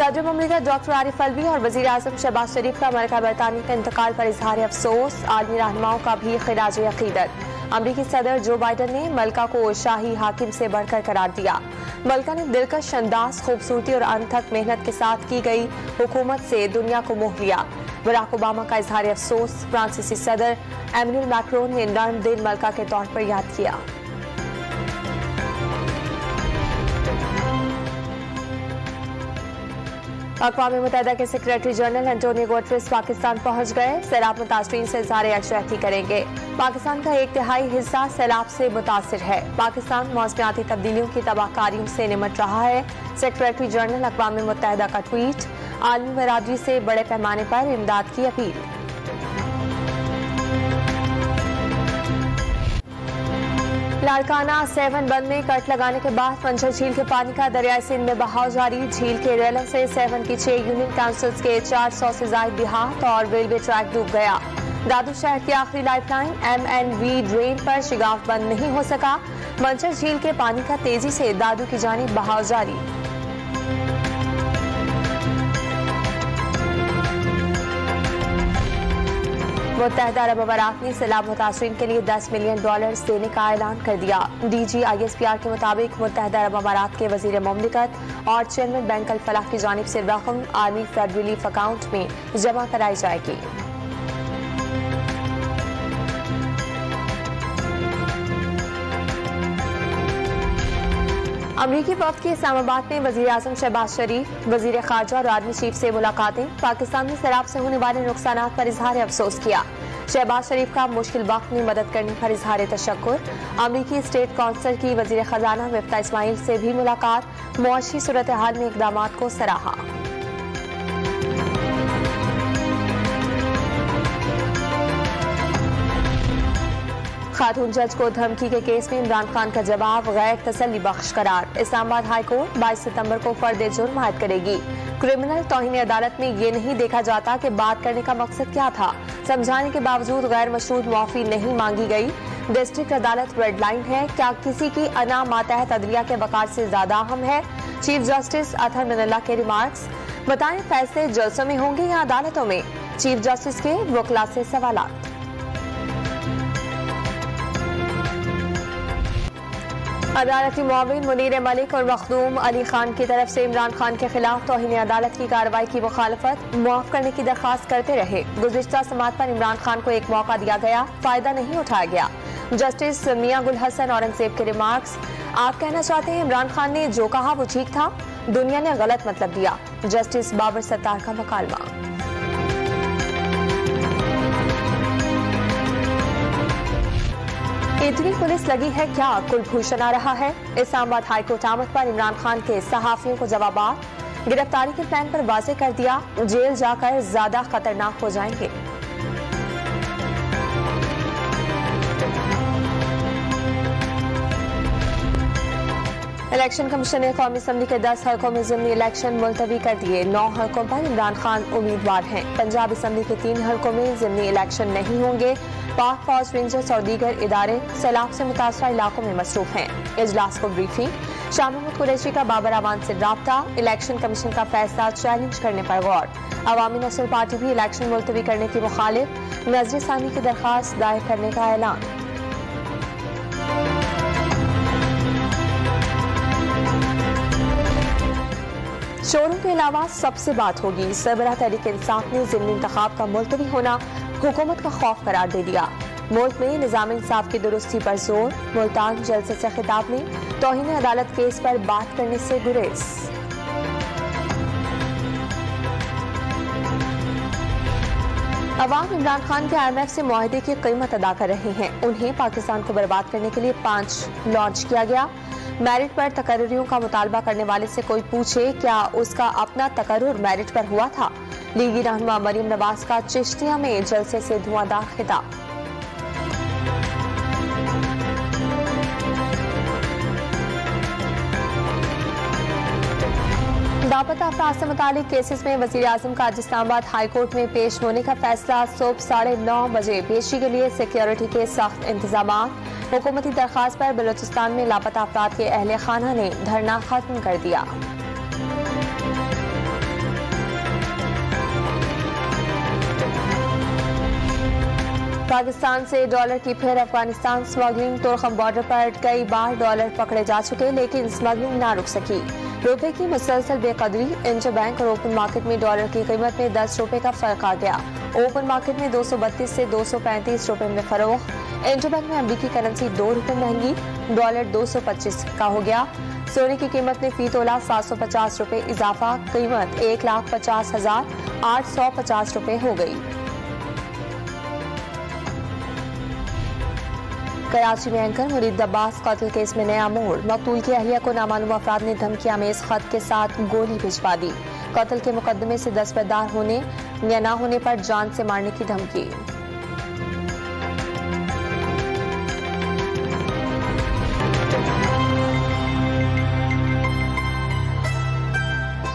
सदर मुमलिकत डॉक्टर आरिफ अलवी और वज़ीर आज़म शहबाज शरीफ का मलका बरतानी के इंतकाल पर इजहार अफसोस। आलमी रहनुमाओं का भी खिराज अकीदत। अमरीकी सदर जो बाइडन ने मलका को शाही हाकिम से बढ़कर करार दिया। मलका ने दिलकश अंदाज, खूबसूरती और अनथक मेहनत के साथ की गई हुकूमत से दुनिया को मोह लिया। बराक ओबामा का इजहार अफसोस। फ्रांसीसी सदर एमेनुअल मैक्रोन ने नर्म दिल मलका के तौर पर याद किया। अक़वाम मुत्तहिदा के secretary general Antonio Guterres Pakistan पहुंच गए। सैलाब मुतासरीन से इज़हार यकजहती करेंगे। पाकिस्तान का 1/3 हिस्सा सैलाब से मुतासिर है। पाकिस्तान मौसमियाती तब्दीलियों की तबाहकारियों से निमट रहा है। सेक्रेटरी जनरल अक़वाम मुत्तहिदा का ट्वीट। आलमी बरादरी से बड़े पैमाने पर इमदाद की अपील। लाड़काना 7 बंद में कट लगाने के बाद मंझर झील के पानी का दरियाई सिंध में बहाव जारी। झील के रेलम से 7 की 6 यूनियन काउंसिल्स के 400 से ज्यादा देहात और रेलवे ट्रैक डूब गया। दादू शहर की आखिरी लाइफलाइन MNV ड्रेन पर शिगाफ बंद नहीं हो सका। मंझर झील के पानी का तेजी से दादू की जानिब बहाव जारी। मुत्तहिदा अरब अमारात ने सैलाब मुतासरीन के लिए $10 मिलियन देने का ऐलान कर दिया। DG ISPR के मुताबिक मुत्तहिदा अरब अमारात के वजीर मुमलिकत और चेयरमैन बैंक अल फलाह की जानिब से रकम आर्मी फ्लड रिलीफ अकाउंट में जमा कराई जाएगी। अमरीकी वफ्द की इस्लामाबाद में वज़ीर आज़म शहबाज शरीफ, वज़ीर ख़ारजा और आर्मी चीफ से मुलाकातें। पाकिस्तान में सैलाब से होने वाले नुकसानात पर इजहार अफसोस किया। शहबाज शरीफ का मुश्किल वक्त में मदद करने पर इजहार तशक्कुर। अमरीकी स्टेट काउंसिल की वज़ीर ख़जाना मिफ्ता इस्माइल से भी मुलाकात। मुआशी सूरत हाल में इक़दामात को सराहा। खातून जज को धमकी के केस में इमरान खान का जवाब गैर तसल्ली बख्श करार। इस्लामाबाद हाई कोर्ट 22 सितंबर को फर्द जुर्म आयद करेगी। क्रिमिनल तौहीन अदालत में ये नहीं देखा जाता कि बात करने का मकसद क्या था। समझाने के बावजूद गैर मशरूत माफी नहीं मांगी गई। डिस्ट्रिक्ट अदालत रेड लाइन है। क्या किसी की अना मातहत अदलिया के वकार से ज्यादा अहम है? चीफ जस्टिस अतहर मिनल्ला के रिमार्क्स। बताएं, फैसले जलसों में होंगे या अदालतों में? चीफ जस्टिस के वकला से सवालात। अदालती मुआविन मुनीर मलिक और मखदूम अली खान की तरफ से इमरान खान के खिलाफ तौहीन अदालत की कार्रवाई की मुखालफत मुआफ करने की दरखास्त करते रहे। गुज़िश्ता समात पर इमरान खान को एक मौका दिया गया, फायदा नहीं उठाया गया। जस्टिस मियां गुल हसन औरंगजेब के रिमार्क्स। आप कहना चाहते हैं इमरान खान ने जो कहा वो ठीक था, दुनिया ने गलत मतलब दिया। जस्टिस बाबर सत्तार का मुकालमा। इतनी पुलिस लगी है क्या, कुलभूषण आ रहा है? इस्लामाबाद हाईकोर्ट आमद पर इमरान खान के सहाफियों को जवाबात। गिरफ्तारी के प्लान पर वाजे कर दिया, जेल जाकर ज्यादा खतरनाक हो जाएंगे। इलेक्शन कमीशन ने कौमी असम्बली के 10 हल्कों में ज़िमनी इलेक्शन मुलतवी कर दिए। 9 हल्कों पर इमरान खान उम्मीदवार हैं। पंजाब असम्बली के 3 हल्कों में ज़िमनी इलेक्शन नहीं होंगे। पाक फौज, रेंजर्स और दीगर इदारे सैलाब से मुतासरा इलाकों में मसरूफ हैं। इजलास को ब्रीफिंग। शाह महमूद कुरैशी का बाबर अवान से राब्ता। इलेक्शन कमीशन का फैसला चैलेंज करने पर गौर। अवामी नस्ल पार्टी भी इलेक्शन मुलतवी करने की मुखालिफ। नजर सानी की दरखास्त दायर करने का ऐलान। शोरों के अलावा सबसे बात होगी। सरबराह तहरीक इंसाफ ने ज़िमनी इंतखाब का मुलतवी होना हुकूमत का खौफ करार दे दिया। मुल्क में निज़ाम इंसाफ की दुरुस्ती पर जोर। मुल्तान जलसे से खिताब में तौहीन अदालत केस पर बात करने से गुरेज। अवाम इमरान खान के IMF से मुआहदे की कीमत अदा कर रहे हैं। उन्हें पाकिस्तान को बर्बाद करने के लिए 5 लॉन्च किया गया। मेरिट पर तकर्रियों का मुतालबा करने वाले से कोई पूछे, क्या उसका अपना तकर्रुर मेरिट पर हुआ था? लीगी रहनुमा मरीम नवाज का चिश्तिया में जलसे से धुआंधार खिताब। लापता अफराद से मुतालिक केसेस में वज़ीर आज़म का आज इस्लामाबाद हाई कोर्ट में पेश होने का फैसला। सुबह 9:30 बजे पेशी के लिए सिक्योरिटी के सख्त इंतजाम। हुकूमती दरखास्त पर बलूचिस्तान में लापता अफराद के अहले खाना ने धरना खत्म कर दिया। पाकिस्तान से डॉलर की फिर अफगानिस्तान स्मगलिंग। तुर्खम बॉर्डर पर कई बार डॉलर पकड़े जा चुके, लेकिन स्मगलिंग ना रुक सकी। रुपए की मुसलसल बेकदरी। इंटरबैंक और ओपन मार्केट में डॉलर की कीमत में 10 रुपए का फर्क आ गया। ओपन मार्केट में 232 से 235 रुपए में फरोख्त। इंटरबैंक में अमरीकी करेंसी 2 रुपए महंगी, डॉलर 225 का हो गया। सोने की कीमत में फी तोला 750 रुपए इजाफा, कीमत 1,50,850 रुपए हो गई। कराची में एंकर मुरीद अब्बास कत्ल केस में नया मोड़। मकतूल की अहलिया को नामालूम अफराद ने धमकियामेज खत के साथ गोली भिजवा दी। कत्ल के मुकदमे से दस्तबरदार होने या ना होने पर जान से मारने की धमकी।